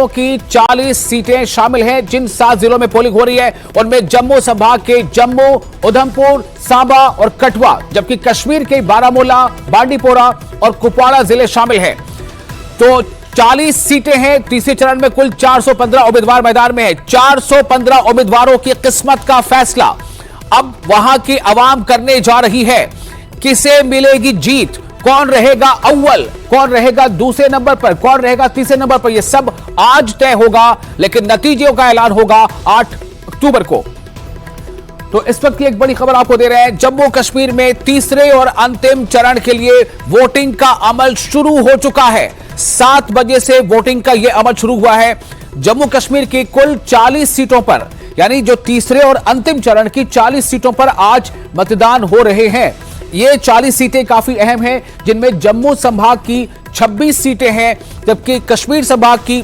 जिलों की 40 सीटें शामिल हैं। जिन 7 जिलों में पोलिंग हो रही है उनमें जम्मू संभाग के जम्मू, उधमपुर, सांबा और कठुआ, जबकि कश्मीर के बारामूला, बांडीपोरा और कुपवाड़ा जिले शामिल हैं। तो 40 सीटें हैं। तीसरे चरण में कुल 415 उम्मीदवार मैदान में है। 415 उम्मीदवारों की किस्मत का फैसला अब वहां की आवाम करने जा रही है। किसे मिलेगी जीत, कौन रहेगा अव्वल, कौन रहेगा दूसरे नंबर पर, कौन रहेगा तीसरे नंबर पर, यह सब आज तय होगा, लेकिन नतीजों का ऐलान होगा 8 अक्टूबर को। तो इस वक्त की एक बड़ी खबर आपको दे रहे हैं। जम्मू कश्मीर में तीसरे और अंतिम चरण के लिए वोटिंग का अमल शुरू हो चुका है। 7 बजे से वोटिंग का यह अमल शुरू हुआ है। जम्मू कश्मीर की कुल 40 सीटों पर, यानी जो तीसरे और अंतिम चरण की 40 सीटों पर आज मतदान हो रहे हैं। ये 40 सीटें काफी अहम हैं, जिनमें जम्मू संभाग की 26 सीटें हैं, जबकि कश्मीर संभाग की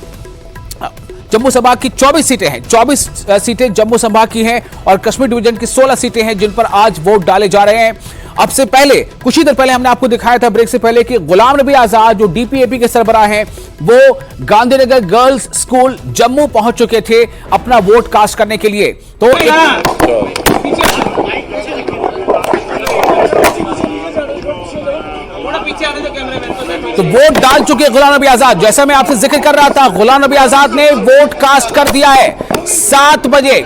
जम्मू संभाग की 24 सीटें हैं। 24 सीटें जम्मू संभाग की हैं और कश्मीर डिवीजन की 16 सीटें हैं, जिन पर आज वोट डाले जा रहे हैं। अब से पहले, कुछ ही देर पहले हमने आपको दिखाया था ब्रेक से पहले कि गुलाम नबी आजाद जो डीपीएपी के सरबराह हैं, वो गांधीनगर गर्ल्स स्कूल जम्मू पहुंच चुके थे अपना वोट कास्ट करने के लिए। तो वोट डाल चुके गुलाम नबी आजाद। जैसा मैं आपसे जिक्र कर रहा था, गुलाम नबी आजाद ने वोट कास्ट कर दिया है 7 बजे।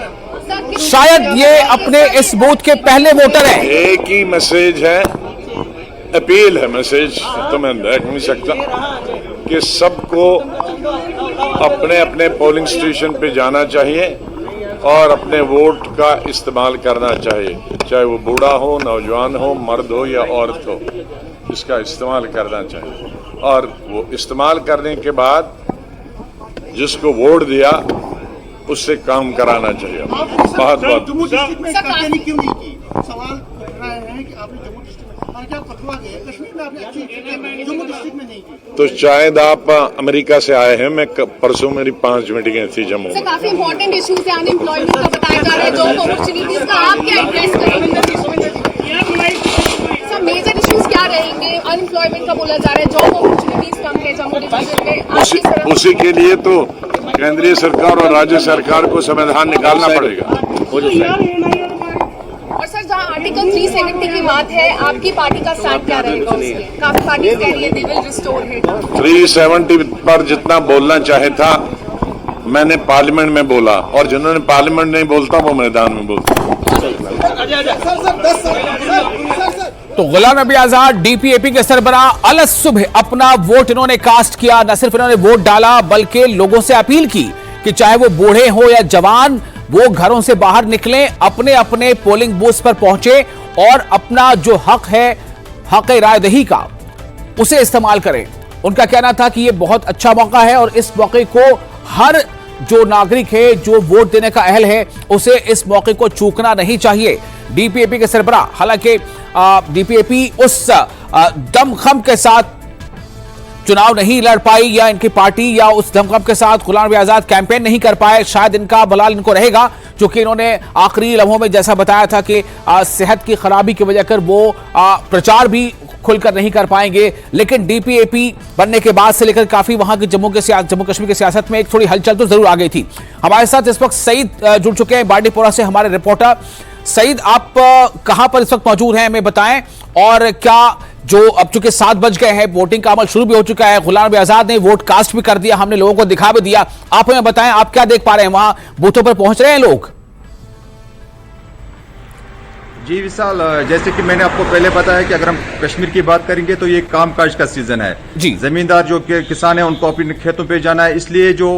शायद ये अपने इस बूथ के पहले वोटर हैं। एक ही मैसेज है, अपील है, मैसेज तो मैं देख नहीं सकता कि सबको अपने अपने पोलिंग स्टेशन पे जाना चाहिए और अपने वोट का इस्तेमाल करना चाहिए, चाहे वो बूढ़ा हो, नौजवान हो, मर्द हो या औरत हो, इसका इस्तेमाल करना चाहिए। और वो इस्तेमाल करने के बाद जिसको वोट दिया उससे काम कराना चाहिए। बहुत जम्मू डिस्ट्रिक्ट में कैंपेनिंग क्यों नहीं की? सवाल उठ रहे हैं कि आपने जम्मू डिस्ट्रिक्ट में, क्या कठुआ गए, कश्मीर में आपने अच्छी जम्मू डिस्ट्रिक्ट में नहीं की? तो शायद आप अमेरिका से आए हैं। मैं परसों मेरी 5 मीटिंगें थी जम्मू में। काफी इंपॉर्टेंट इश्यूज है, अनएम्प्लॉयमेंट का बताया जा रहा है, जॉब अपॉर्चुनिटीज का आप क्या एड्रेस करेंगे? सर मेजर इश्यूज क्या रहेंगे? अनएम्प्लॉयमेंट का बोला जा रहा है, जॉब अपॉर्चुनिटीज कम है जम्मू डिवीजन में। उसी के लिए तो केंद्रीय सरकार और राज्य सरकार को समाधान निकालना पड़ेगा। और सर जहां आर्टिकल 370 की बात है, आपकी पार्टी का स्टैंड क्या रहेगा उसके? काफी पार्टी कह रही है दे विल रिस्टोर इट। 370 पर जितना बोलना चाहे था मैंने पार्लियामेंट में बोला, और जिन्होंने पार्लियामेंट नहीं बोलता वो मैदान में बोलता। तो गुलाम नबी आजाद डीपीएपी के सरबराह अलस सुबह अपना वोट इन्होंने कास्ट किया। न सिर्फ इन्होंने वोट डाला बल्कि लोगों से अपील की कि चाहे वो बूढ़े हो या जवान, वो घरों से बाहर निकलें, अपने अपने पोलिंग बूथ पर पहुंचे और अपना जो हक है, हक रायदही का, उसे इस्तेमाल करें। उनका कहना था कि यह बहुत अच्छा मौका है और इस मौके को हर जो नागरिक है, जो वोट देने का अहल है, उसे इस मौके को चूकना नहीं चाहिए। डीपीएपी के सरबराह, हालांकि डीपीएपी उस दमखम के साथ चुनाव नहीं लड़ पाई, या इनकी पार्टी या उस दमखम के साथ गुलाम नबी आजाद कैंपेन नहीं कर पाए। शायद इनका बलाल इनको रहेगा, क्योंकि इन्होंने आखिरी लम्हों में जैसा बताया था कि सेहत की खराबी की वजह कर वो प्रचार भी खुलकर नहीं कर पाएंगे। लेकिन डीपीएपी बनने के बाद से लेकर काफी वहां की जम्मू कश्मीर की सियासत में एक थोड़ी हलचल तो जरूर आ गई थी। हमारे साथ इस वक्त सईद जुड़ चुके हैं बांडीपोरा से, हमारे रिपोर्टर। सईद, आप कहां पर इस वक्त मौजूद हैं, हमें बताएं। और क्या जो अब चूंकि 7 बज गए हैं, वोटिंग का अमल शुरू भी हो चुका है, गुलाम नबी आजाद ने वोट कास्ट भी कर दिया, हमने लोगों को दिखा भी दिया, आप हमें बताएं आप क्या देख पा रहे हैं? वहां बूथों पर पहुंच रहे हैं लोग? जी विशाल, जैसे कि मैंने आपको पहले बताया कि अगर हम कश्मीर की बात करेंगे तो ये कामकाज का सीजन है जी। जमींदार जो किसान हैं उनको अपने खेतों पे जाना है, इसलिए जो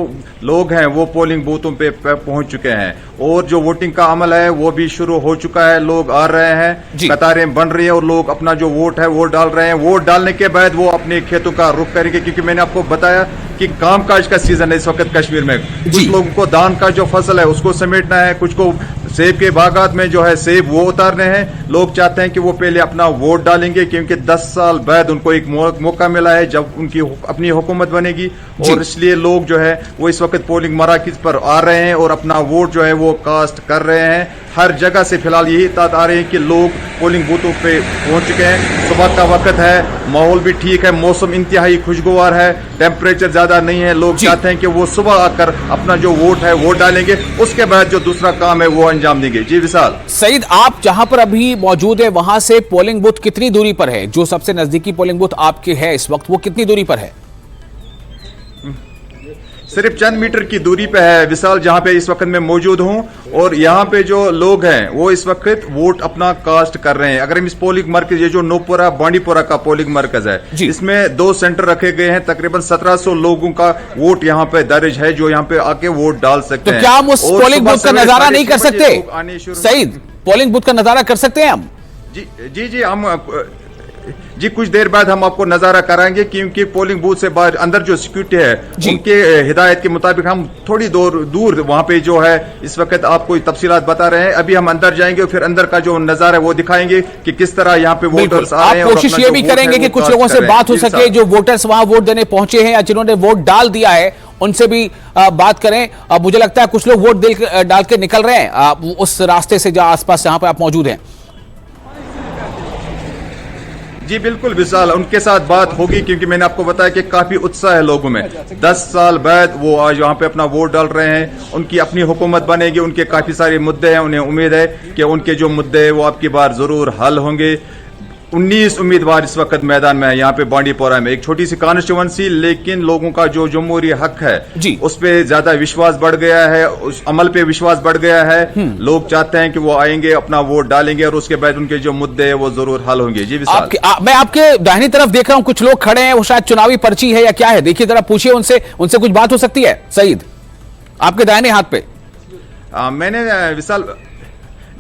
लोग हैं वो पोलिंग बूथों पे पहुंच चुके हैं और जो वोटिंग का अमल है वो भी शुरू हो चुका है। लोग आ रहे हैं, कतारें बन रही है और लोग अपना जो वोट है वो डाल रहे हैं। वोट डालने के बाद वो अपने खेतों का रुख करेंगे, क्योंकि मैंने आपको बताया कि कामकाज का सीजन है इस वक्त कश्मीर में। कुछ लोगों को धान का जो फसल है उसको समेटना है, कुछ को सेब के बागात में जो है सेब वो उतारने हैं। लोग चाहते हैं कि वो पहले अपना वोट डालेंगे, क्योंकि 10 साल बाद उनको एक मौका मिला है जब उनकी अपनी हुकूमत बनेगी और इसलिए लोग जो है वो इस वक्त पोलिंग मराकज पर आ रहे हैं और अपना वोट जो है वो कास्ट कर रहे हैं। हर जगह से फिलहाल यही इत्तलात आ रहे हैं कि लोग पोलिंग बूथों पे पहुंच चुके हैं। सुबह का वक्त है, माहौल भी ठीक है, मौसम इंतहाई खुशगवार है, टेम्परेचर ज्यादा नहीं है। लोग चाहते हैं कि वो सुबह आकर अपना जो वोट है वो डालेंगे, उसके बाद जो दूसरा काम है वो अंजाम देंगे। जी विशाल। सईद, आप जहां पर अभी मौजूद है वहां से पोलिंग बूथ कितनी दूरी पर है? जो सबसे नजदीकी पोलिंग बूथ आपके है इस वक्त, वो कितनी दूरी पर है? सिर्फ चंद मीटर की दूरी पे है विशाल, जहां पे इस वक्त मैं मौजूद हूं। और यहां पे जो लोग हैं वो इस वक्त वोट अपना कास्ट कर रहे हैं। अगर हम इस पोलिंग मरकज, ये जो नोपुरा बांडीपुरा का पोलिंग मरकज है, इसमें 2 सेंटर रखे गए हैं। तकरीबन 1700 लोगों का वोट यहां पे दर्ज है जो यहां पे आके वोट डाल सकते हैं। तो क्या हम उस पोलिंग बूथ का नजारा नहीं कर सकते? सईद, पोलिंग बूथ का नजारा कर सकते हैं हम? जी हम जी कुछ देर बाद हम आपको नजारा कराएंगे, क्योंकि पोलिंग बूथ से बाहर अंदर जो सिक्योरिटी है उनके हिदायत के मुताबिक हम थोड़ी दूर वहां पे जो है इस वक्त आपको तफसीलात बता रहे हैं। अभी हम अंदर जाएंगे और फिर अंदर का जो नजारा है वो दिखाएंगे कि किस तरह यहाँ पे वोटर्स आ रहे हैं। कोशिश ये भी करेंगे कि कुछ लोगों से बात हो सके जो वोटर्स वहां वोट देने पहुंचे हैं या जिन्होंने वोट डाल दिया है, उनसे भी बात करें। मुझे लगता है कुछ लोग वोट डाल के निकल रहे हैं उस रास्ते से जहां आसपास जहां पर आप मौजूद हैं। जी बिल्कुल विशाल, उनके साथ बात होगी, क्योंकि मैंने आपको बताया कि काफी उत्साह है लोगों में। 10 साल बाद वो आज यहाँ पे अपना वोट डाल रहे हैं। उनकी अपनी हुकूमत बनेगी, उनके काफी सारे मुद्दे हैं। उन्हें उम्मीद है कि उनके जो मुद्दे हैं वो अब की बार जरूर हल होंगे। 19 उम्मीदवार इस वक्त मैदान में है यहाँ पे बांडीपोरा में। एक छोटी सी कॉन्स्टिट्यूएंसी, लेकिन लोगों का जो जमहूरी हक है उस पे ज्यादा विश्वास बढ़ गया है, उस अमल पे विश्वास बढ़ गया है। लोग चाहते हैं कि वो आएंगे, अपना वोट डालेंगे और उसके बाद उनके जो मुद्दे हैं वो जरूर हल होंगे। जी विशाल, मैं आपके दाहिनी तरफ देख रहा हूं, कुछ लोग खड़े हैं, वो शायद चुनावी पर्ची है या क्या है, देखिए जरा पूछिए उनसे कुछ बात हो सकती है। सईद, आपके दाहिने हाथ पे मैंने विशाल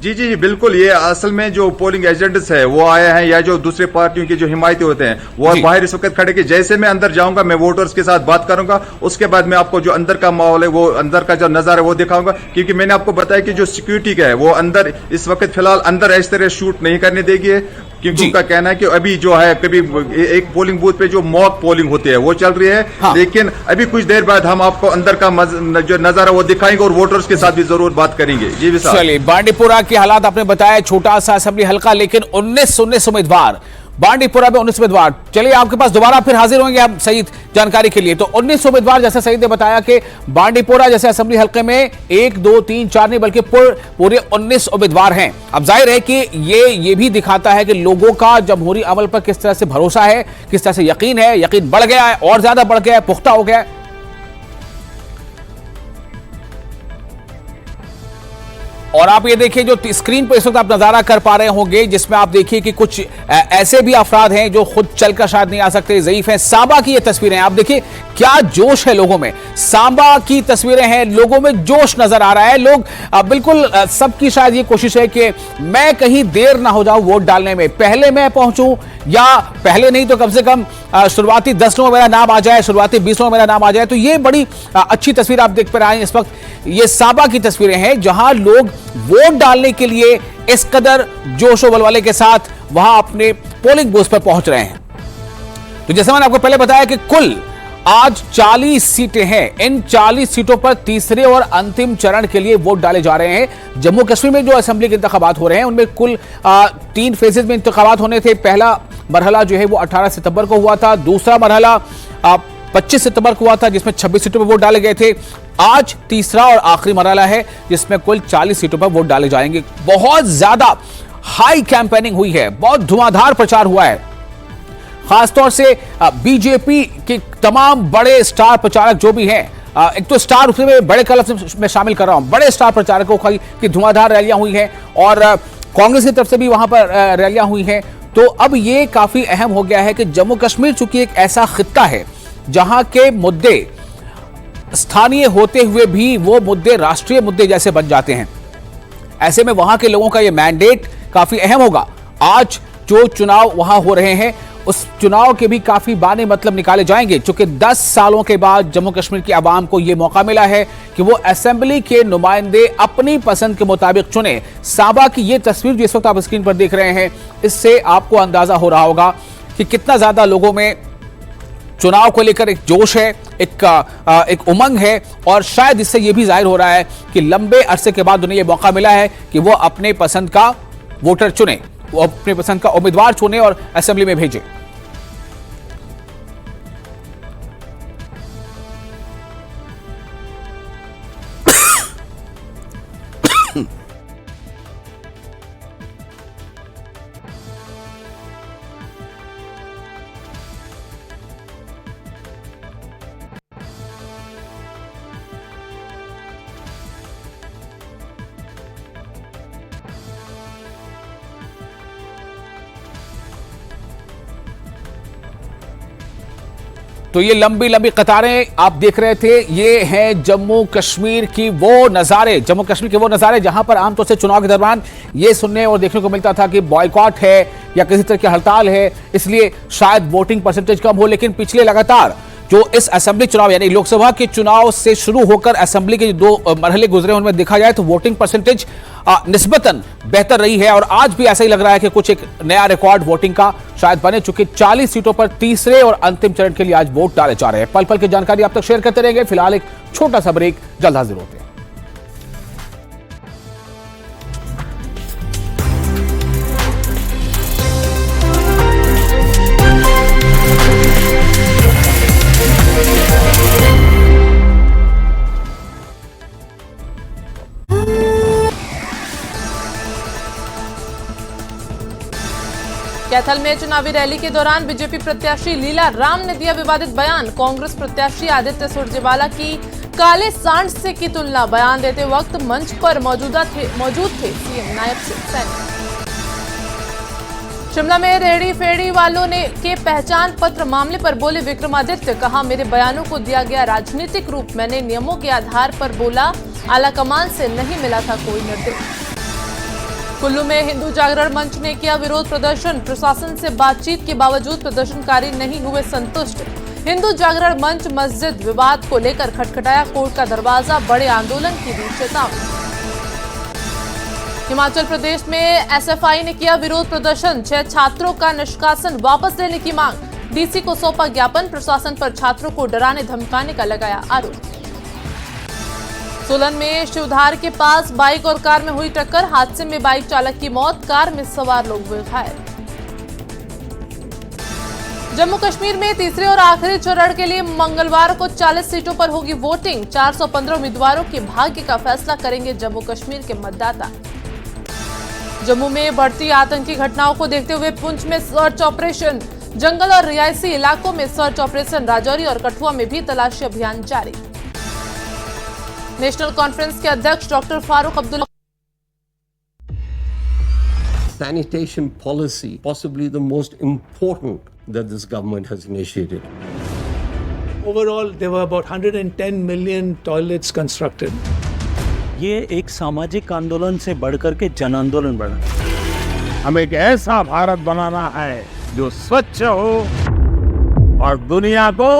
जी बिल्कुल, ये असल में जो पोलिंग एजेंट्स है वो आए हैं या जो दूसरे पार्टियों के जो हिमायती होते हैं वो बाहर इस वक्त खड़े के। जैसे मैं अंदर जाऊंगा मैं वोटर्स के साथ बात करूंगा, उसके बाद मैं आपको जो अंदर का माहौल है वो अंदर का जो नजारा है वो दिखाऊंगा। क्योंकि मैंने आपको बताया कि जो सिक्योरिटी का है वो अंदर इस वक्त फिलहाल अंदर इस तरह शूट नहीं करने देगी, क्योंकि उनका कहना है कि अभी जो है कभी एक पोलिंग बूथ पे जो मॉक पोलिंग होती है वो चल रही है। लेकिन अभी कुछ देर बाद हम आपको अंदर का जो नजारा वो दिखाएंगे और वोटर्स के साथ भी जरूर बात करेंगे। जी विशाल, चलिए, बांडीपुरा के हालात आपने बताया, छोटा सा असेंबली हल्का, लेकिन 19 उम्मीदवार बांडीपुरा में 19 उम्मीदवार। चलिए आपके पास दोबारा फिर हाजिर होंगे हम सईद जानकारी के लिए। तो 19 उम्मीदवार, जैसे सईद ने बताया कि बांडीपुरा जैसे असेंबली हल्के में 1 2 3 4 नहीं बल्कि पूरे 19 उम्मीदवार हैं। अब जाहिर है कि ये भी दिखाता है कि लोगों का जमहूरी अमल पर किस तरह से भरोसा है, किस तरह से यकीन है। यकीन बढ़ गया है, और ज्यादा बढ़ गया है, पुख्ता हो गया है। और आप ये देखिए जो स्क्रीन पर इस वक्त आप नजारा कर पा रहे होंगे, जिसमें आप देखिए कि कुछ ऐसे भी अफराद हैं जो खुद चलकर शायद नहीं आ सकते, ज़ईफ हैं। सांबा की ये तस्वीरें आप देखिए, क्या जोश है लोगों में। सांबा की तस्वीरें हैं, लोगों में जोश नजर आ रहा है। लोग बिल्कुल सबकी शायद ये कोशिश है कि मैं कहीं देर ना हो जाऊं वोट डालने में, पहले मैं पहुंचूं, या पहले नहीं तो कम से कम शुरुआती 10 में मेरा नाम आ जाए, शुरुआती 20 में मेरा नाम आ जाए। तो ये बड़ी अच्छी तस्वीर आप देख पा रहे हैं इस वक्त। ये सांबा की तस्वीरें हैं जहां लोग वोट डालने के लिए इस कदर जोशो बलवाले के साथ वहां अपने पोलिंग बूथ पर पहुंच रहे हैं। तो जैसे मैंने आपको पहले बताया कि कुल आज 40 सीटें हैं। इन 40 सीटों पर तीसरे और अंतिम चरण के लिए वोट डाले जा रहे हैं। जम्मू कश्मीर में जो असेंबली के इंतखाबात हो रहे हैं उनमें कुल 3 फेजेज में इंतखाबात होने थे। पहला मरहला जो है वो 18 सितंबर को हुआ था, दूसरा मरहला 25 सितंबर को हुआ था जिसमें 26 सीटों पर वोट डाले गए थे। आज तीसरा और आखिरी मरहला है जिसमें कुल 40 सीटों पर वोट डाले जाएंगे। बहुत ज्यादा हाई कैंपेनिंग हुई है, बहुत धुआंधार प्रचार हुआ है। खासतौर से बीजेपी के तमाम बड़े स्टार प्रचारक जो भी हैं, एक तो स्टार उसमें बड़े कलम में शामिल कर रहा हूं, बड़े स्टार प्रचारकों की धुआंधार रैलियां हुई हैं और कांग्रेस की तरफ से भी वहां पर रैलियां हुई हैं। तो अब ये काफी अहम हो गया है कि जम्मू कश्मीर चूंकि एक ऐसा खित्ता है जहां के मुद्दे स्थानीय होते हुए भी वो मुद्दे राष्ट्रीय मुद्दे जैसे बन जाते हैं। ऐसे में वहां के लोगों का ये मैंडेट काफी अहम होगा। आज जो चुनाव वहां हो रहे हैं उस चुनाव के भी काफी बाने मतलब निकाले जाएंगे, क्योंकि 10 सालों के बाद जम्मू कश्मीर की आवाम को यह मौका मिला है कि वो असेंबली के नुमाइंदे अपनी पसंद के मुताबिक चुने। सांबा की यह तस्वीर जिस वक्त आप स्क्रीन पर देख रहे हैं, इससे आपको अंदाजा हो रहा होगा कि कितना ज्यादा लोगों में चुनाव को लेकर एक जोश है, एक उमंग है और शायद इससे यह भी जाहिर हो रहा है कि लंबे अरसे के बाद उन्हें यह मौका मिला है कि वो अपने पसंद का वोटर चुने, वो अपने पसंद का उम्मीदवार चुने और असेंबली में भेजे। तो ये लंबी लंबी कतारें आप देख रहे थे, ये हैं जम्मू कश्मीर की वो नज़ारे, जम्मू कश्मीर के वो नज़ारे जहां पर आमतौर से चुनाव के दौरान ये सुनने और देखने को मिलता था कि बॉयकॉट है या किसी तरह की हड़ताल है, इसलिए शायद वोटिंग परसेंटेज कम हो। लेकिन पिछले लगातार जो इस असेंबली चुनाव यानी लोकसभा के चुनाव से शुरू होकर असेंबली के जो 2 मरहले गुजरे उनमें देखा जाए तो वोटिंग परसेंटेज निस्बतन बेहतर रही है और आज भी ऐसा ही लग रहा है कि कुछ एक नया रिकॉर्ड वोटिंग का शायद बने, चूंकि 40 सीटों पर तीसरे और अंतिम चरण के लिए आज वोट डाले जा रहे हैं। पल पल की जानकारी आप तक शेयर करते रहेंगे। फिलहाल एक छोटा सा ब्रेक, जल्द हाजिर होते हैं। कैथल में चुनावी रैली के दौरान बीजेपी प्रत्याशी लीला राम ने दिया विवादित बयान। कांग्रेस प्रत्याशी आदित्य सुरजेवाला की काले सांड से की तुलना। बयान देते वक्त मंच पर मौजूद थे सीएम नायब सिंह सैनी। शिमला में रेहड़ी फेड़ी वालों ने के पहचान पत्र मामले पर बोले विक्रमादित्य, कहा मेरे बयानों को दिया गया राजनीतिक रूप, मैंने नियमों के आधार पर बोला, आलाकमान से नहीं मिला था कोई निर्देश। कुल्लू में हिंदू जागरण मंच ने किया विरोध प्रदर्शन। प्रशासन से बातचीत के बावजूद प्रदर्शनकारी नहीं हुए संतुष्ट। हिंदू जागरण मंच मस्जिद विवाद को लेकर खटखटाया कोर्ट का दरवाजा, बड़े आंदोलन की दी चेतावनी। हिमाचल प्रदेश में एसएफआई ने किया विरोध प्रदर्शन। 6 छात्रों का निष्कासन वापस लेने की मांग। डीसी को सौंपा ज्ञापन। प्रशासन पर छात्रों को डराने धमकाने का लगाया आरोप। सोलन में शिवधार के पास बाइक और कार में हुई टक्कर। हादसे में बाइक चालक की मौत, कार में सवार लोग हुए घायल। जम्मू कश्मीर में तीसरे और आखिरी चरण के लिए मंगलवार को 40 सीटों पर होगी वोटिंग। 415 उम्मीदवारों के भाग्य का फैसला करेंगे जम्मू कश्मीर के मतदाता। जम्मू में बढ़ती आतंकी घटनाओं को देखते हुए पुंछ में सर्च ऑपरेशन। जंगल और रिहायशी इलाकों में सर्च ऑपरेशन। राजौरी और कठुआ में भी तलाशी अभियान जारी। नेशनल कॉन्फ्रेंस के अध्यक्ष doctor Farooq Abdullah. Sanitation policy, possibly the most important that this government has initiated. Overall, there were about 110 million toilets constructed. ये एक सामाजिक आंदोलन से बढ़कर के जन आंदोलन बना। हमें एक ऐसा भारत बनाना है जो स्वच्छ हो और दुनिया को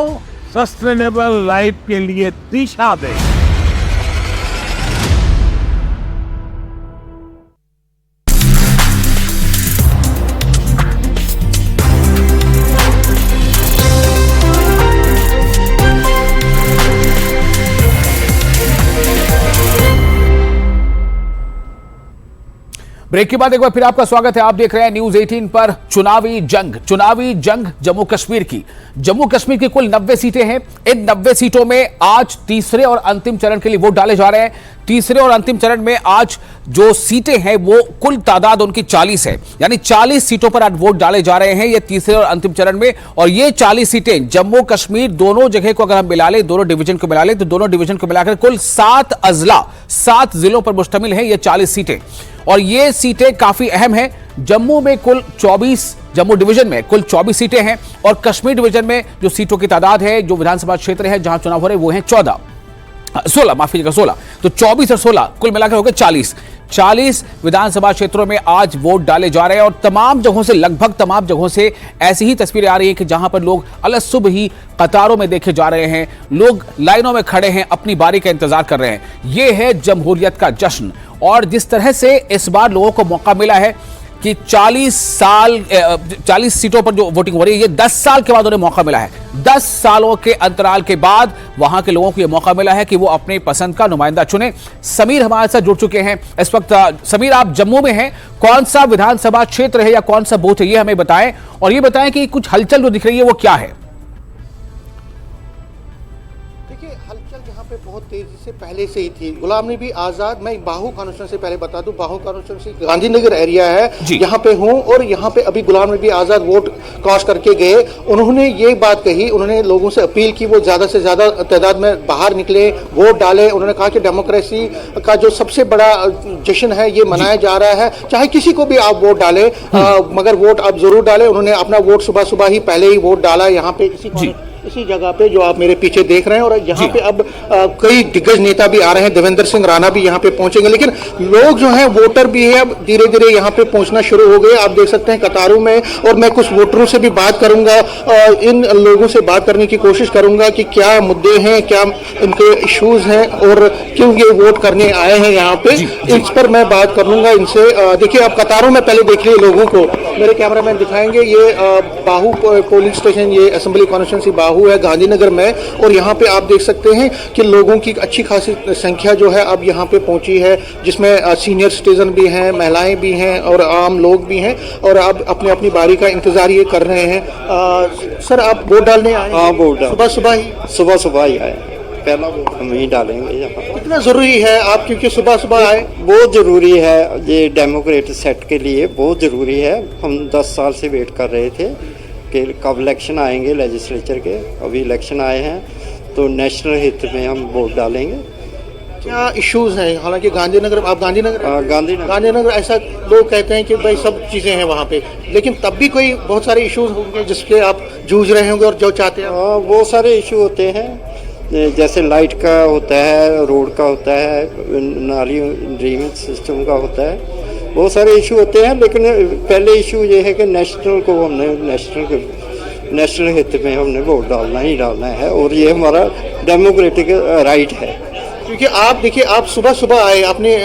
सस्टेनेबल लाइफ के लिए दिशा दे। ब्रेक के बाद एक बार फिर आपका स्वागत है। आप देख रहे हैं न्यूज 18 पर चुनावी जंग जम्मू कश्मीर की। जम्मू कश्मीर की कुल 90 सीटें हैं। इन 90 सीटों में आज तीसरे और अंतिम चरण के लिए वोट डाले जा रहे हैं। तीसरे और अंतिम चरण में आज जो सीटें हैं वो कुल तादाद उनकी 40 है, यानी 40 सीटों पर आज वोट डाले जा रहे हैं ये तीसरे और अंतिम चरण में। और ये 40 सीटें जम्मू कश्मीर दोनों जगह को अगर हम मिला लें, दोनों डिवीजन को मिला लें, तो दोनों डिवीजन को मिलाकर कुल 7 अजला 7 जिलों पर मुश्तमिल है ये 40 सीटें। और ये सीटें काफी अहम हैं। जम्मू में कुल 24, जम्मू डिवीजन में कुल 24 सीटें हैं और कश्मीर डिवीजन में जो सीटों की तादाद है, जो विधानसभा क्षेत्र है जहां चुनाव हो रहे हैं, वो है 16 माफ कीजिएगा 16। तो 24 और 16 कुल मिलाकर हो गए 40 विधानसभा क्षेत्रों में आज वोट डाले जा रहे हैं। और तमाम जगहों से, लगभग तमाम जगहों से ऐसी ही तस्वीरें आ रही हैं कि जहां पर लोग अलग सुबह ही कतारों में देखे जा रहे हैं, लोग लाइनों में खड़े हैं, अपनी बारी का इंतजार कर रहे हैं। यह है जमहूरियत का जश्न। और जिस तरह से इस बार लोगों को मौका मिला है कि 40 सीटों पर जो वोटिंग हो रही है, ये 10 साल के बाद उन्हें मौका मिला है। 10 सालों के अंतराल के बाद वहां के लोगों को यह मौका मिला है कि वो अपने पसंद का नुमाइंदा चुने। समीर हमारे साथ जुड़ चुके हैं इस वक्त। समीर, आप जम्मू में हैं, कौन सा विधानसभा क्षेत्र है या कौन सा बूथ है, ये हमें बताएं, और ये बताएं कि कुछ हलचल जो दिख रही है वो क्या है। बहुत तेजी से पहले से ही थी। गुलाम नबी आजाद, मैं बाहू कॉन्स्टिट्यूंसी से पहले बता दूं, बाहू कॉन्स्टिट्यूंसी गांधीनगर एरिया है, यहाँ पे हूँ, और यहाँ पे अभी गुलाम नबी आजाद वोट कास्ट करके गए। उन्होंने ये बात कही, उन्होंने लोगों से अपील की वो ज्यादा से ज्यादा तादाद में बाहर निकले, वोट डाले। उन्होंने कहा कि डेमोक्रेसी का जो सबसे बड़ा जश्न है ये मनाया जा रहा है, चाहे किसी को भी आप वोट डाले, मगर वोट आप जरूर डाले। उन्होंने अपना वोट सुबह सुबह ही पहले ही वोट डाला यहाँ पे इसी जगह पे जो आप मेरे पीछे देख रहे हैं। और यहाँ पे अब कई दिग्गज नेता भी आ रहे हैं, देवेंद्र सिंह राणा भी यहाँ पे पहुंचेंगे। लेकिन लोग जो हैं, वोटर भी है, अब धीरे धीरे यहाँ पे पहुंचना शुरू हो गए। आप देख सकते हैं कतारों में, और मैं कुछ वोटरों से भी बात करूंगा, इन लोगों से बात करने की कोशिश करूंगा कि क्या मुद्दे हैं, क्या इनके इश्यूज हैं, और क्यों ये वोट करने आए हैं यहाँ पे, इस पर मैं बात करूंगा इनसे। देखिए, आप कतारों में पहले देख लिए लोगों को, मेरे कैमरामैन दिखाएंगे। ये बाहू पोलिंग स्टेशन, ये असेंबली कॉन्स्टिट्यूंसी बाहू है गांधीनगर में, और यहाँ पे आप देख सकते हैं कि लोगों की अच्छी खासी संख्या जो है अब यहाँ पे पहुंची है, जिसमें सीनियर सिटीजन भी हैं, महिलाएं भी हैं, और आम लोग भी हैं, और अब अपनी अपनी बारी का इंतजार ये कर रहे हैं। सर, आप वोट डालने आए? हाँ, वोट सुबह सुबह ही आए। पहला वोट हम ही डालेंगे यहाँ। कितना जरूरी है आप, क्योंकि सुबह सुबह आए? बहुत जरूरी है, ये डेमोक्रेट सेट के लिए बहुत जरूरी है। हम 10 साल से वेट कर रहे थे कि कब इलेक्शन आएंगे लेजिस्लेचर के। अभी इलेक्शन आए हैं, तो नेशनल हित में हम वोट डालेंगे। क्या इश्यूज हैं? हालांकि गांधीनगर, आप गांधीनगर ऐसा लोग कहते हैं कि भाई सब चीजें हैं वहाँ पे, लेकिन तब भी कोई बहुत सारे इश्यूज होंगे जिसके आप जूझ रहे होंगे और जो चाहते हैं। बहुत सारे इशू होते हैं, जैसे लाइट का होता है, रोड का होता है, नाली ड्रेनेज सिस्टम का होता है, बहुत सारे इशू होते हैं। लेकिन पहले इशू ये है कि नेशनल को हमने नेशनल हित में हमने वोट डालना ही डालना है, और ये हमारा डेमोक्रेटिक राइट है। क्योंकि आप देखिए, आप सुबह सुबह आए, आपने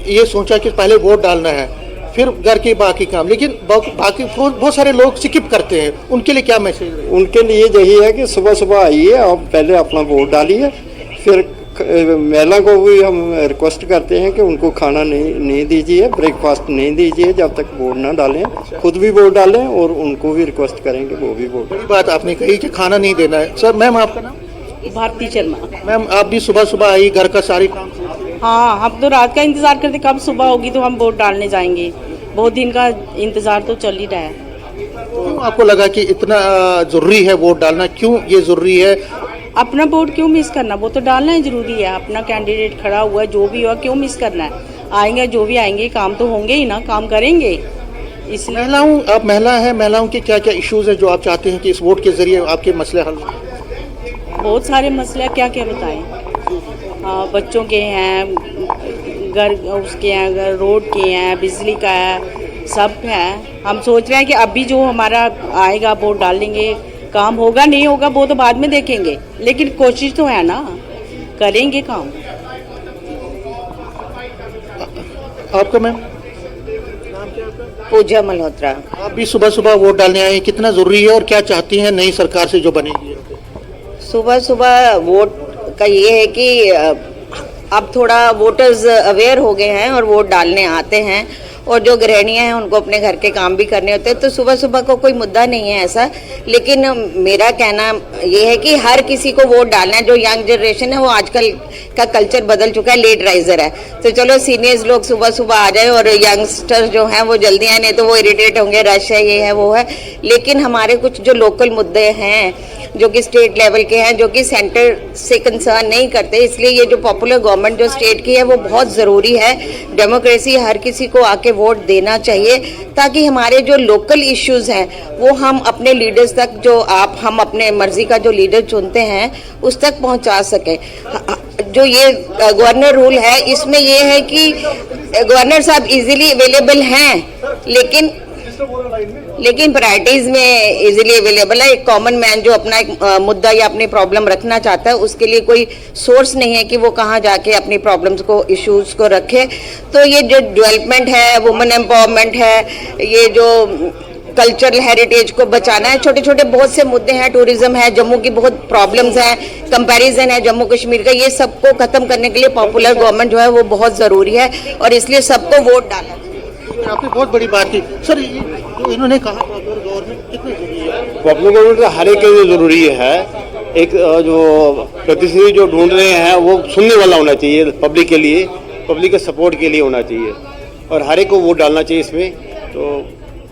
ये सोचा कि पहले वोट डालना है, फिर घर के बाकी काम, लेकिन बाकी बहुत सारे लोग स्किप करते हैं, उनके लिए क्या मैसेज है? उनके लिए यही है कि सुबह सुबह आइए, आप पहले अपना वोट डालिए। फिर महिला को भी हम रिक्वेस्ट करते हैं कि उनको खाना नहीं दीजिए, ब्रेकफास्ट नहीं दीजिए जब तक वोट ना डालें। खुद भी वोट डालें, और उनको भी रिक्वेस्ट करेंगे वो भी वोट। बड़ी बात आपने कही कि खाना नहीं देना है। सर, मैम आपका नाम? भारती शर्मा। मैम, आप भी सुबह सुबह आई, घर का सारी काम? हाँ, हम तो रात का इंतजार करते, कब सुबह होगी तो हम वोट डालने जाएंगे। बहुत दिन का इंतजार तो चल ही रहा है। क्यों आपको लगा कि इतना जरूरी है वोट डालना? क्यों ये जरूरी है? अपना वोट क्यों मिस करना? वो तो डालना ही जरूरी है। अपना कैंडिडेट खड़ा हुआ, जो भी हुआ, क्यों मिस करना है? आएंगे जो भी आएंगे, काम तो होंगे ही ना, काम करेंगे। इसलिए महिलाओं, आप महिला हैं, महिलाओं के क्या क्या इश्यूज है जो आप चाहते हैं कि इस वोट के जरिए आपके मसले हल? बहुत सारे मसले, क्या क्या बताएं। बच्चों के हैं, घर उसके हैं, रोड के हैं, बिजली का है, सब है। हम सोच रहे हैं कि अभी जो हमारा आएगा वोट डालेंगे, काम होगा नहीं होगा वो तो बाद में देखेंगे, लेकिन कोशिश तो है ना, करेंगे काम। आपका मैम? पूजा मल्होत्रा। आप भी सुबह सुबह वोट डालने आए, कितना जरूरी है और क्या चाहती हैं नई सरकार से जो बनेगी? सुबह सुबह वोट का ये है कि अब थोड़ा वोटर्स अवेयर हो गए हैं और वोट डालने आते हैं, और जो गृहिणियां हैं उनको अपने घर के काम भी करने होते हैं, तो सुबह सुबह को कोई मुद्दा नहीं है ऐसा। लेकिन मेरा कहना ये है कि हर किसी को वोट डालना है। जो यंग जनरेशन है वो आजकल का कल्चर बदल चुका है, लेट राइजर है, तो चलो सीनियर्स लोग सुबह सुबह आ जाए, और यंगस्टर्स जो हैं वो जल्दी आए, नहीं तो वो इरिटेट होंगे, रश है, ये है, वो है। लेकिन हमारे कुछ जो लोकल मुद्दे हैं, जो कि स्टेट लेवल के हैं, जो कि सेंटर से कंसर्न नहीं करते, इसलिए ये जो पॉपुलर गवर्नमेंट जो स्टेट की है वो बहुत ज़रूरी है। डेमोक्रेसी, हर किसी को आके वोट देना चाहिए, ताकि हमारे जो लोकल इश्यूज हैं वो हम अपने लीडर्स तक, जो हम अपने मर्जी का जो लीडर चुनते हैं उस तक पहुंचा सकें। जो ये गवर्नर रूल है, इसमें ये है कि गवर्नर साहब इजीली अवेलेबल हैं, लेकिन लेकिन प्रायोरिटीज में इजीली अवेलेबल है। एक कॉमन मैन जो अपना एक मुद्दा या अपनी प्रॉब्लम रखना चाहता है, उसके लिए कोई सोर्स नहीं है कि वो कहाँ जाके अपनी प्रॉब्लम्स को, इश्यूज को रखे। तो ये जो डेवलपमेंट है, वुमेन एम्पावरमेंट है, ये जो कल्चरल हेरिटेज को बचाना है, छोटे छोटे बहुत से मुद्दे हैं, टूरिज्म है, जम्मू की बहुत प्रॉब्लम्स हैं, कंपैरिजन है जम्मू कश्मीर का, ये सबको खत्म करने के लिए पॉपुलर गवर्नमेंट जो है वो बहुत जरूरी है और इसलिए सबको वोट डालना चाहिए। आपने बहुत बड़ी बात की सर, जो इन्होंने कहा पॉपुलर गवर्नमेंट कितनी जरूरी है? पॉपुलर गवर्नमेंट हर एक के लिए जरूरी है। एक जो प्रतिनिधि जो ढूंढ रहे हैं वो सुनने वाला होना चाहिए, पब्लिक के लिए, पब्लिक के सपोर्ट के लिए होना चाहिए और हर एक को वोट डालना चाहिए इसमें। तो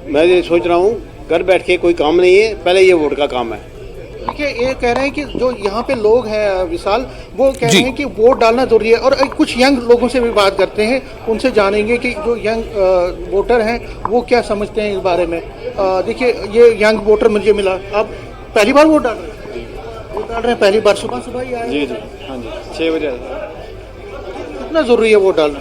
मैं ये सोच रहा हूँ घर बैठ के कोई काम नहीं है, पहले ये वोट का काम है। देखिए, ये कह रहे हैं कि जो यहाँ पे लोग हैं विशाल, वो कह रहे हैं कि वोट डालना जरूरी है और कुछ यंग लोगों से भी बात करते हैं, उनसे जानेंगे कि जो यंग वोटर हैं वो क्या समझते हैं इस बारे में। देखिए, ये यंग वोटर मुझे मिला, आप पहली बार वोट डाल रहे हैं? पहली बार सुबह सुबह ही आए? जी जी, हाँ जी, 6 बजे आए। कितना जरूरी है वोट डालना?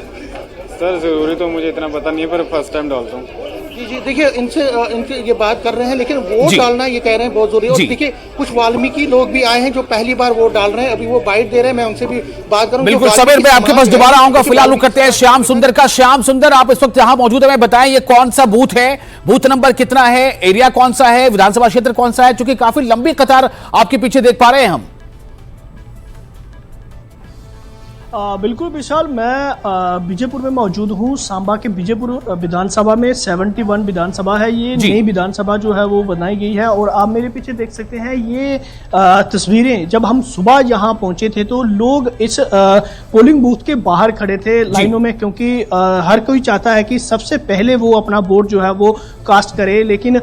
सर जरूरी तो मुझे इतना पता नहीं है, पर फर्स्ट टाइम डालता हूँ। जी जी, देखिए इनसे ये बात कर रहे हैं, लेकिन वोट डालना ये कह रहे हैं बहुत जरूरी है। और देखिए, कुछ वाल्मीकि लोग भी आए हैं जो पहली बार वोट डाल रहे हैं, अभी वो बाइट दे रहे हैं, मैं उनसे भी बात करूं। बिल्कुल समीर, मैं आपके पास दोबारा आऊंगा, फिलहाल करते हैं श्याम सुंदर का। श्याम सुंदर, आप इस वक्त यहाँ मौजूद है, मैं बताएं ये कौन सा बूथ है, बूथ नंबर कितना है, एरिया कौन सा है, विधानसभा क्षेत्र कौन सा है, चूंकि काफी लंबी कतार आपके पीछे देख पा रहे हैं हम। बिल्कुल विशाल, मैं बीजेपुर में मौजूद हूँ। सांबा के बीजेपुर विधानसभा में 71 विधानसभा है, ये नई विधानसभा जो है वो बनाई गई है। और आप मेरे पीछे देख सकते हैं ये तस्वीरें, जब हम सुबह यहाँ पहुंचे थे तो लोग इस पोलिंग बूथ के बाहर खड़े थे लाइनों में, क्योंकि हर कोई चाहता है कि सबसे पहले वो अपना वोट जो है वो कास्ट करे। लेकिन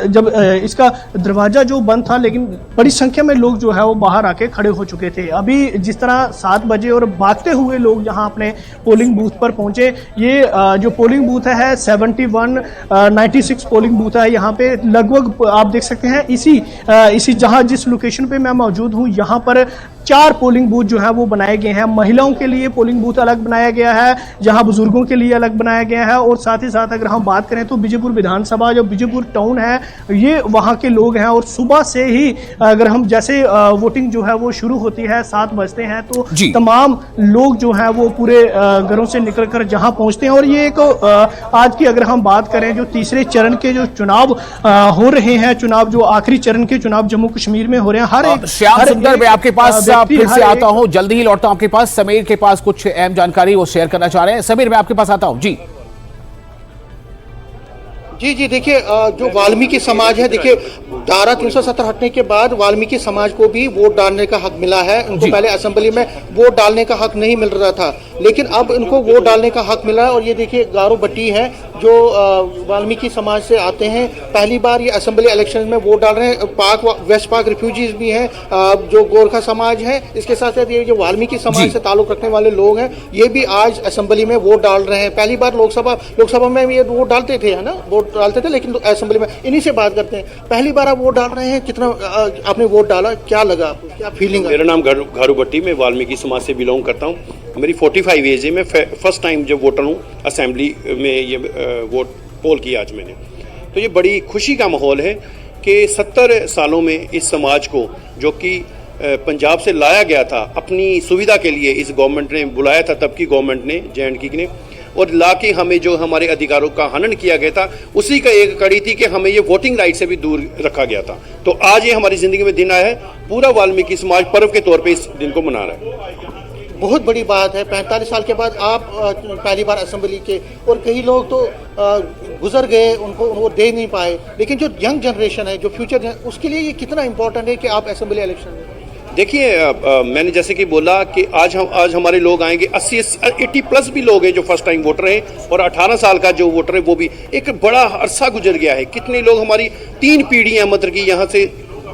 जब इसका दरवाजा जो बंद था, लेकिन बड़ी संख्या में लोग जो है वो बाहर आके खड़े हो चुके थे। अभी जिस तरह 7 बजे और भागते हुए लोग यहाँ अपने पोलिंग बूथ पर पहुंचे। ये जो पोलिंग बूथ है 96 पोलिंग बूथ है। यहाँ पे लगभग आप देख सकते हैं इसी जहाँ जिस लोकेशन पे मैं मौजूद हूँ, यहाँ पर 4 पोलिंग बूथ जो है वो बनाए गए हैं। महिलाओं के लिए पोलिंग बूथ अलग बनाया गया है, जहां बुजुर्गों के लिए अलग बनाया गया है। और साथ ही साथ अगर हम बात करें तो बीजेपुर विधानसभा जो बीजेपुर टाउन है, ये वहां के लोग हैं। और सुबह से ही अगर हम जैसे वोटिंग जो है वो शुरू होती है 7 बजते हैं, तो तमाम लोग जो है वो पूरे घरों से निकलकर जहां पहुंचते हैं। और ये एक आज की अगर हम बात करें जो तीसरे चरण के जो चुनाव हो रहे हैं, चुनाव जो आखिरी चरण के चुनाव जम्मू कश्मीर में हो रहे हैं, हर एक श्याम सुंदर, मैं आपके पास फिर से आता हूं, जल्दी ही लौटता हूं आपके पास। समीर के पास कुछ अहम जानकारी वो शेयर करना चाह रहे हैं। समीर, मैं आपके पास आता हूं। जी जी, देखिए, जो वाल्मीकि समाज है, देखिए धारा 370 हटने के बाद वाल्मीकि समाज को भी वोट डालने का हक मिला है। उनको पहले असेंबली में वोट डालने का हक नहीं मिल रहा था, लेकिन अब इनको वोट डालने का हक मिला है। और ये देखिए गारो भट्टी है जो वाल्मीकि समाज से आते हैं, पहली बार ये असेंबली इलेक्शन में वोट डाल रहे हैं। वेस्ट पाक रिफ्यूजीज भी हैं, जो गोरखा समाज है, इसके साथ साथ ये जो वाल्मीकि समाज से ताल्लुक रखने वाले लोग हैं, ये भी आज असेंबली में वोट डाल रहे हैं। पहली बार लोकसभा में ये वोट डालते थे, है ना, वोट डालते थे, लेकिन असेंबली में इन्हीं से बात करते हैं। पहली बार आप वोट डाल रहे हैं, कितना आपने वोट डाला, क्या लगा आपको, क्या फीलिंग? मेरा नाम घारू भट्टी, मैं वाल्मीकि समाज से बिलोंग करता हूँ। मेरी 45 एज है। मैं फर्स्ट टाइम जब वोटर हूँ असेंबली में, ये वोट पोल किया आज मैंने, तो ये बड़ी खुशी का माहौल है कि 70 सालों में इस समाज को, जो कि पंजाब से लाया गया था अपनी सुविधा के लिए, इस गवर्नमेंट ने बुलाया था, तब की गवर्नमेंट ने, JNK ने, और लाके हमें जो हमारे अधिकारों का हनन किया गया था, उसी का एक कड़ी थी कि हमें ये वोटिंग राइट से भी दूर रखा गया था। तो आज ये हमारी ज़िंदगी में दिन आया है, पूरा वाल्मीकि समाज पर्व के तौर पे इस दिन को मना रहा है। बहुत बड़ी बात है, 45 साल के बाद आप पहली बार असेंबली के, और कई लोग तो गुजर गए, उनको वो दे नहीं पाए। लेकिन जो यंग जनरेशन है, जो फ्यूचर, उसके लिए ये कितना इंपॉर्टेंट है कि आप असेंबली इलेक्शन में। देखिए, मैंने जैसे कि बोला कि आज हमारे लोग आएंगे, 80 प्लस भी लोग हैं जो फर्स्ट टाइम वोटर हैं, और 18 साल का जो वोटर है वो भी। एक बड़ा अरसा गुजर गया है, कितने लोग, हमारी 3 पीढ़ियां मतलब कि यहाँ से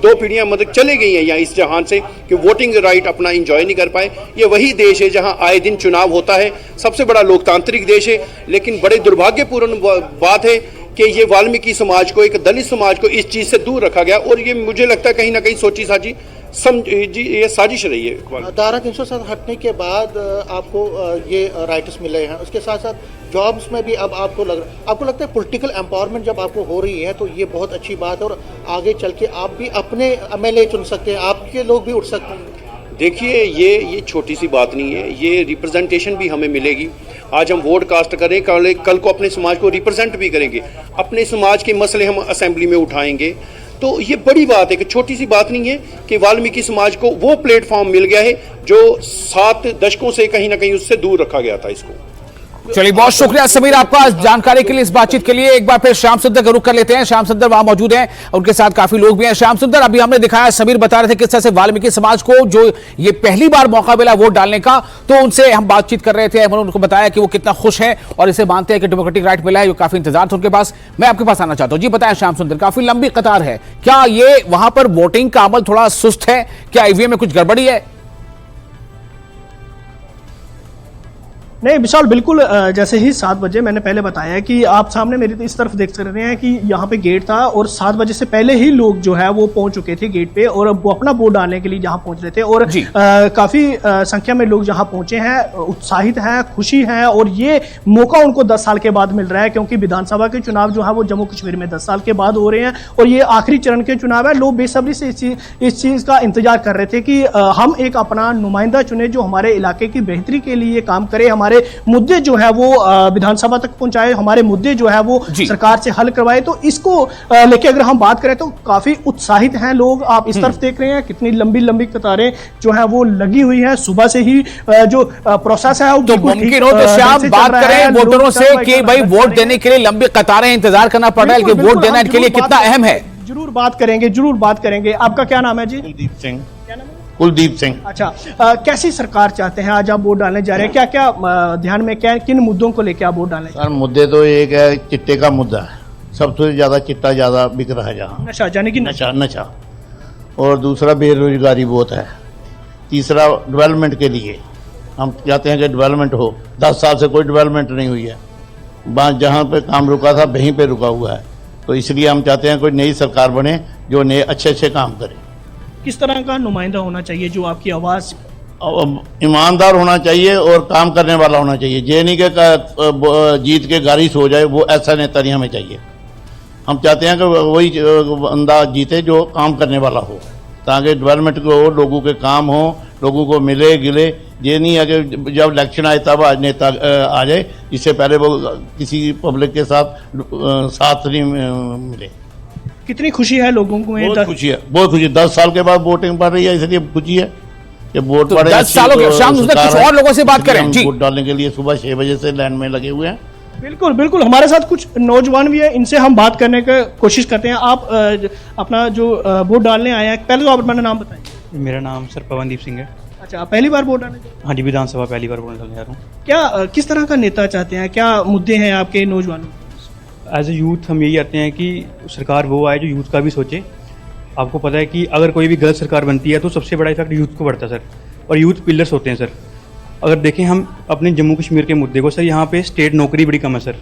2 पीढ़ियां मतलब चले गई हैं यहाँ इस जहान से, कि वोटिंग राइट अपना इंजॉय नहीं कर पाए। ये वही देश है जहाँ आए दिन चुनाव होता है, सबसे बड़ा लोकतांत्रिक देश है। लेकिन बड़े दुर्भाग्यपूर्ण बात है कि ये वाल्मीकि समाज को, एक दलित समाज को इस चीज़ से दूर रखा गया। और ये मुझे लगता है कहीं ना कहीं सोची साची जी ये साजिश रही है इकबाल। धारा 307 हटने के बाद आपको ये राइट्स मिले हैं, उसके साथ साथ जॉब्स में भी अब आपको लगता है पॉलिटिकल एम्पावरमेंट जब आपको हो रही है तो ये बहुत अच्छी बात है और आगे चल के आप भी अपने एमएलए चुन सकते हैं, आपके लोग भी उठ सकते हैं। देखिए ये छोटी सी बात नहीं है, ये रिप्रेजेंटेशन भी हमें मिलेगी। आज हम वोट कास्ट करें, कल को अपने समाज को रिप्रेजेंट भी करेंगे, अपने समाज के मसले हम असेंबली में उठाएंगे। तो ये बड़ी बात है कि छोटी सी बात नहीं है कि वाल्मीकि समाज को वो प्लेटफॉर्म मिल गया है जो 7 दशकों से कहीं ना कहीं उससे दूर रखा गया था इसको। चलिए, बहुत शुक्रिया समीर आपका जानकारी के लिए, इस बातचीत के लिए। एक बार फिर श्याम सुंदर का रुख कर लेते हैं। श्याम सुंदर वहां मौजूद हैं, उनके साथ काफी लोग भी हैं। श्याम सुंदर, अभी हमने दिखाया, समीर बता रहे थे किस तरह से वाल्मीकि समाज को जो ये पहली बार मौका मिला वोट डालने का, तो उनसे हम बातचीत कर रहे थे। उन्होंने उनको बताया कि वो कितना खुश है और इसे मानते हैं कि डेमोक्रेटिक राइट मिला है, जो काफी इंतजार था उनके पास। मैं आपके पास आना चाहता हूं, जी बताएं श्याम सुंदर, काफी लंबी कतार है, क्या ये वहां पर वोटिंग का अमल थोड़ा सुस्त है? क्या ईवीएम में कुछ गड़बड़ी है? नहीं विशाल, बिल्कुल जैसे ही 7 बजे मैंने पहले बताया कि आप सामने मेरी इस तरफ देख रहे हैं कि यहाँ पे गेट था और 7 बजे से पहले ही लोग जो है वो पहुंच चुके थे गेट पे और वो अपना वोट डालने के लिए जहाँ पहुंच रहे थे और काफी संख्या में लोग जहाँ पहुंचे हैं, उत्साहित हैं, खुशी हैं और ये मौका उनको 10 साल के बाद मिल रहा है, क्योंकि विधानसभा के चुनाव जो है वो जम्मू कश्मीर में 10 साल के बाद हो रहे हैं और ये आखिरी चरण के चुनाव है। लोग बेसब्री से इस चीज का इंतजार कर रहे थे कि हम एक अपना नुमाइंदा चुने जो हमारे इलाके की बेहतरी के लिए काम करे, हमारे मुद्दे जो है वो विधानसभा तक पहुंचाए, हमारे मुद्दे जो है वो सरकार से हल करवाए। तो इसको लेके अगर हम बात करें तो काफी उत्साहित हैं लोग। आप इस तरफ देख रहे हैं कितनी लंबी लंबी कतारें जो है वो लगी हुई है। सुबह से ही जो प्रोसेस है वो तो मुमकिन हो तो शाम बात करें वोटरों से कि भाई वोट देने के लिए लंबी कतारें इंतजार करना पड़ रहा है कि वोट देने के लिए कितना अहम है। जरूर बात करेंगे। आपका क्या नाम है जी? कुलदीप सिंह। अच्छा, कैसी सरकार चाहते हैं? आज आप वोट डालने जा रहे हैं, क्या क्या ध्यान में, क्या किन मुद्दों को लेकर आप वोट डालने? सर मुद्दे तो एक है, चिट्टे का मुद्दा है, सबसे ज्यादा चिट्टा ज्यादा बिक रहा है जहाँ, नशा यानी कि नशा। और दूसरा बेरोजगारी बहुत है। तीसरा डेवलपमेंट के लिए हम चाहते हैं कि डेवलपमेंट हो। 10 साल से कोई डेवलपमेंट नहीं हुई है, जहाँ पे काम रुका था वहीं पे रुका हुआ है। तो इसलिए हम चाहते हैं कोई नई सरकार बने जो नए अच्छे काम करे। किस तरह का नुमाइंदा होना चाहिए जो आपकी आवाज? ईमानदार होना चाहिए और काम करने वाला होना चाहिए। ये नहीं कि जीत के गारिश हो जाए, वो ऐसा नेता नहीं हमें चाहिए। हम चाहते हैं कि वही बंदा जीते जो काम करने वाला हो, ताकि डेवलपमेंट को हो, लोगों के काम हो, लोगों को मिले गिले। ये नहीं है कि जब इलेक्शन आए तब आज नेता आ जाए, इससे पहले वो किसी पब्लिक के साथ नहीं मिले। कितनी खुशी है लोगों को? बहुत खुशी है, बहुत खुशी। 10 साल के बाद वोटिंग पड़ रही है, इसलिए खुशी है कि वोट तो पड़े। 10 सालों के शाम कुछ और लोगों से बात करें जी। वोट डालने के लिए सुबह 6 बजे से लाइन में लगे हुए हैं। बिल्कुल हमारे साथ कुछ नौजवान भी है, इनसे हम बात करने की कोशिश करते हैं। आप अपना जो वोट डालने आए हैं, पहले तो आप अपना नाम बताएं। मेरा नाम सर पवनदीप सिंह है। अच्छा, पहली बार वोट डालने? हाँ जी, विधानसभा पहली बार वोट डालने जा रहा हूँ। क्या किस तरह का नेता चाहते हैं, क्या मुद्दे हैं आपके नौजवानों? एज ए यूथ हम यही चाहते हैं कि सरकार वो आए जो यूथ का भी सोचे। आपको पता है कि अगर कोई भी गलत सरकार बनती है तो सबसे बड़ा इफेक्ट यूथ को पड़ता है सर, और यूथ पिलर्स होते हैं सर। अगर देखें हम अपने जम्मू कश्मीर के मुद्दे को सर, यहाँ पे स्टेट नौकरी बड़ी कम है सर।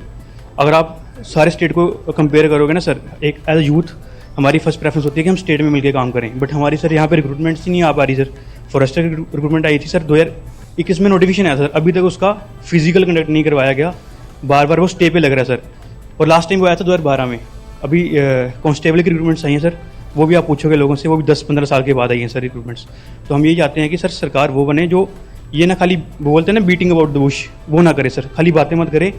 अगर आप सारे स्टेट को कंपेयर करोगे ना सर, एक एज ए यूथ हमारी फर्स्ट प्रेफरेंस होती है कि हम स्टेट में मिलकर काम करें, बट हमारी सर यहाँ पे रिक्रूटमेंट्स ही नहीं आ पा रही सर। फॉरेस्टर की रिक्रूटमेंट आई थी सर 2021 में, नोटिफिकेशन आया सर, अभी तक उसका फिजिकल कंडक्ट नहीं करवाया गया, बार बार वो स्टे पे लग रहा है सर। और लास्ट टाइम वो आया था 2012 में। अभी कांस्टेबल की रिक्रूटमेंट्स आई हैं सर, वो भी आप पूछोगे लोगों से, वो भी 10-15 साल के बाद आई हैं सर रिक्रूटमेंट्स। तो हम यही चाहते हैं कि सर सरकार वो बने जो ये ना खाली बोलते हैं ना बीटिंग अबाउट द बुश, वो ना करे सर, खाली बातें मत करे,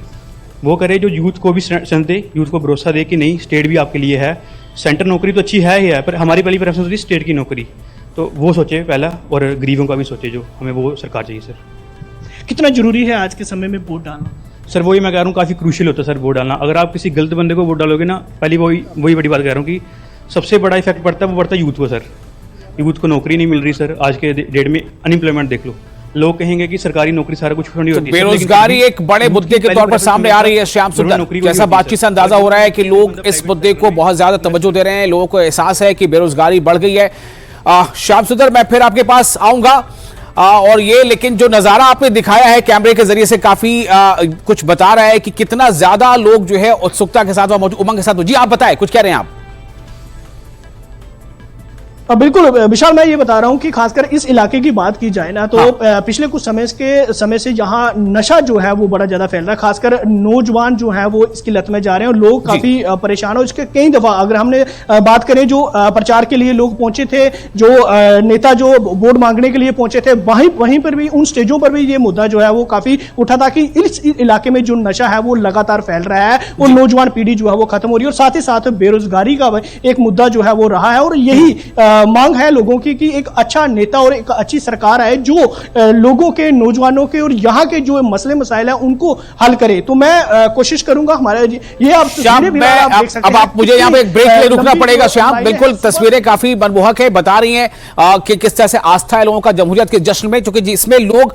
वो करे जो यूथ को भी स्ट्रेंथ दे, यूथ को भरोसा दे कि नहीं स्टेट भी आपके लिए है। सेंटर नौकरी तो अच्छी है ही है, पर हमारी पहली प्रेफरेंस होती है स्टेट की नौकरी, तो वो सोचे पहला, और गरीबों का भी सोचे, जो हमें वो सरकार चाहिए सर। कितना जरूरी है आज के समय में वोट डालना? सर वही मैं कह रहा हूँ, काफ़ी क्रूशियल होता है सर वोट डालना। अगर आप किसी गलत बंदे को वोट डालोगे ना, पहली वही बड़ी बात कह रहा हूँ कि सबसे बड़ा इफेक्ट पड़ता है, वो पड़ता है यूथ को सर। यूथ को नौकरी नहीं मिल रही सर, आज के डेट में अनएम्प्लॉयमेंट देख लो। लोग कहेंगे कि सरकारी नौकरी सारा कुछ थोड़ी होती है। बेरोजगारी एक बड़े मुद्दे के तौर पर सामने आ रही है श्याम सुंदर, जैसा बातचीत से अंदाजा हो रहा है कि लोग इस मुद्दे को बहुत ज्यादा तवज्जो दे रहे हैं, लोगों को एहसास है कि बेरोजगारी बढ़ गई है। श्याम सुंदर, मैं फिर आपके पास आऊंगा और ये, लेकिन जो नजारा आपने दिखाया है कैमरे के जरिए से काफी कुछ बता रहा है कि कितना ज्यादा लोग जो है उत्सुकता के साथ, उमंग के साथ। जी आप बताएं, कुछ कह रहे हैं आप? बिल्कुल विशाल, मैं ये बता रहा हूँ कि खासकर इस इलाके की बात की जाए ना तो पिछले कुछ समय से यहाँ नशा जो है वो बड़ा ज्यादा फैल रहा है, खासकर नौजवान जो है वो इसकी लत में जा रहे हैं और लोग काफी परेशान हो। इसके कई दफा अगर हमने बात करें जो प्रचार के लिए लोग पहुंचे थे, जो नेता जो वोट मांगने के लिए पहुंचे थे, वहीं पर भी उन स्टेजों पर भी ये मुद्दा जो है वो काफी उठा था कि इस इलाके में जो नशा है वो लगातार फैल रहा है और नौजवान पीढ़ी जो है वो खत्म हो रही है और साथ ही साथ बेरोजगारी का एक मुद्दा जो है वो रहा है। और यही मांग है लोगों की कि एक अच्छा नेता और एक अच्छी सरकार आए जो लोगों के, नौजवानों के और यहाँ के जो मसले मसाइल हैं उनको हल करे। तो मैं कोशिश करूंगा हमारे ये आप देख सकते अब आप मुझे यहाँ पे एक ब्रेक के लिए रुकना पड़ेगा श्याम। बिल्कुल तस्वीरें काफी मनमोहक है, बता रही हैं कि किस तरह से आस्था है लोगों का जमहूरियत के जश्न में, क्योंकि जिसमें लोग